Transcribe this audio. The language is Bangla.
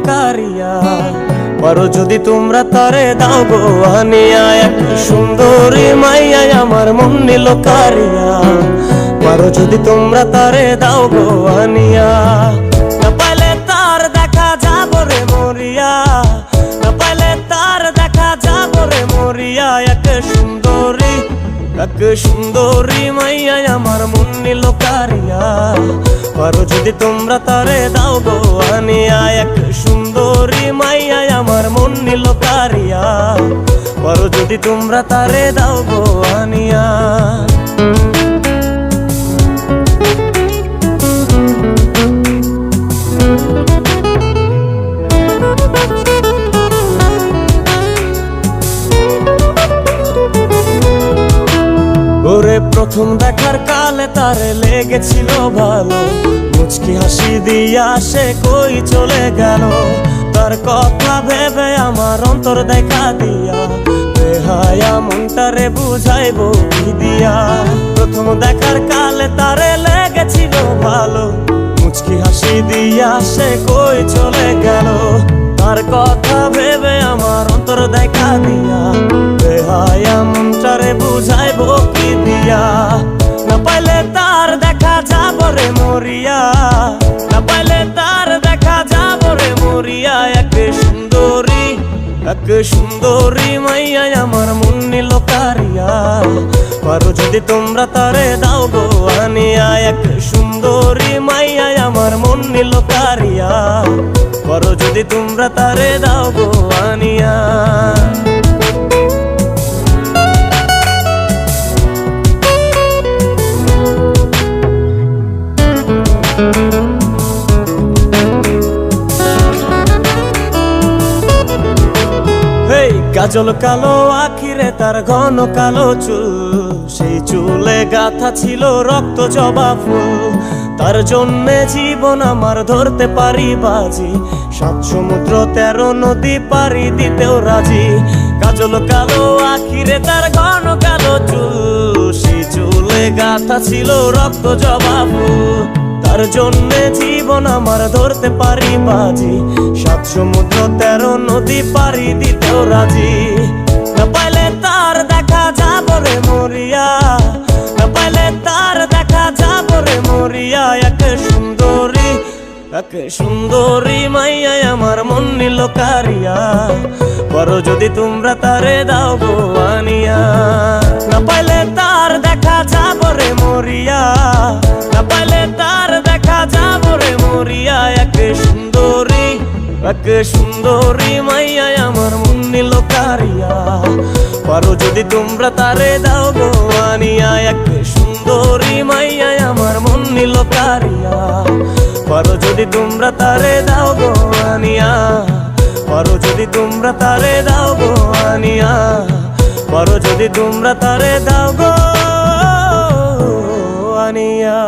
কারিয়া। পারো যদি তোমরা তারে দাও গো আনিয়া, এক সুন্দরী মাইয়া আমার মন নিল কারিয়া। পারো যদি তোমরা তারে দাও গো আনিয়া, না পাইলে তার দেখা যাব রে মরিয়া, না পাইলে তার দেখা যাব রে মরিয়া। এক সুন্দরী মাইয়া আমার মন নিল কারিয়া। পারো যদি তোমরা তারে দাও গো আনিয়া, এক সুন্দরী মাইয়া আমার মন নিল কারিয়া। পারো যদি তোমরা তারে দাও গো আনিয়া। ওরে প্রথম দেখার কালে তারে লেগেছিল ভালো, মুচকি হাসি দিয়া সে কই চলে গেল। তার কথা ভেবে আমার অন্তর দেখা দিয়া, বেহায়া মনটারে বুঝাইবো কি দিয়া। প্রথম দেখার কালে তারে লেগেছিল ভালো, মুচকি হাসি দিয়া সে কই চলে গেল। তার কথা ভেবে আমার অন্তর দেখা দিয়া, বেহায়া মনটারে বুঝাইবো কি দিয়া। না পাইলে তার দেখা যাব রে মরিয়া, না পাইলে তার দেখা যাব রে মরিয়া। এক সুন্দরী মাইয়া আমার মন নিল কারিয়া। পারো যদি তোমরা তারে দাও গো আনিয়া, এক সুন্দরী মাইয়া আমার মন নিল কারিয়া। পারো যদি তোমরা তারে দাও গো আনিয়া। কাজল কালো আখিরে তার ঘন কালো চুল, সেই চুলে গাথা ছিল রক্ত জবা ফুল। তার জন্যে জীবন আমার ধরতে পারি বাজি, 7 সমুদ্র 13 নদী পারি দিতেও রাজি। কাজল কালো আখিরে তার ঘন কালো চুল, সেই চুলে গাথা ছিল রক্ত জবা ফুল। তার জন্যে জীবন আমার ধরতে পারি বাজি, 7 সমুদ্র 13 নদী পারি দিতেও রাজি। না পাইলে তার দেখা যাব রে মরিয়া, না পাইলে তার দেখা যাব রে মরিয়া। এক সুন্দরী মাইয়া আমার মন নিল কারিয়া। পারো যদি তোমরা তারে দাও গো আনিয়া, না পাইলে তার দেখা যাব রে মরিয়া, না পাইলে তার দেখা যাব রে মরিয়া। এক সুন্দরী মাইয়া আমার মন নিল কারিয়া। পারো যদি তোমরা তারে দাও গো আনিয়া, এক সুন্দরী মাইয়া আমার মন নিল কারিয়া। পারো যদি তোমরা তারে দাও গো আনিয়া, পারো যদি তোমরা তারে দাও গো আনিয়া। পারো যদি তোমরা তারে দাও গো আনিয়া।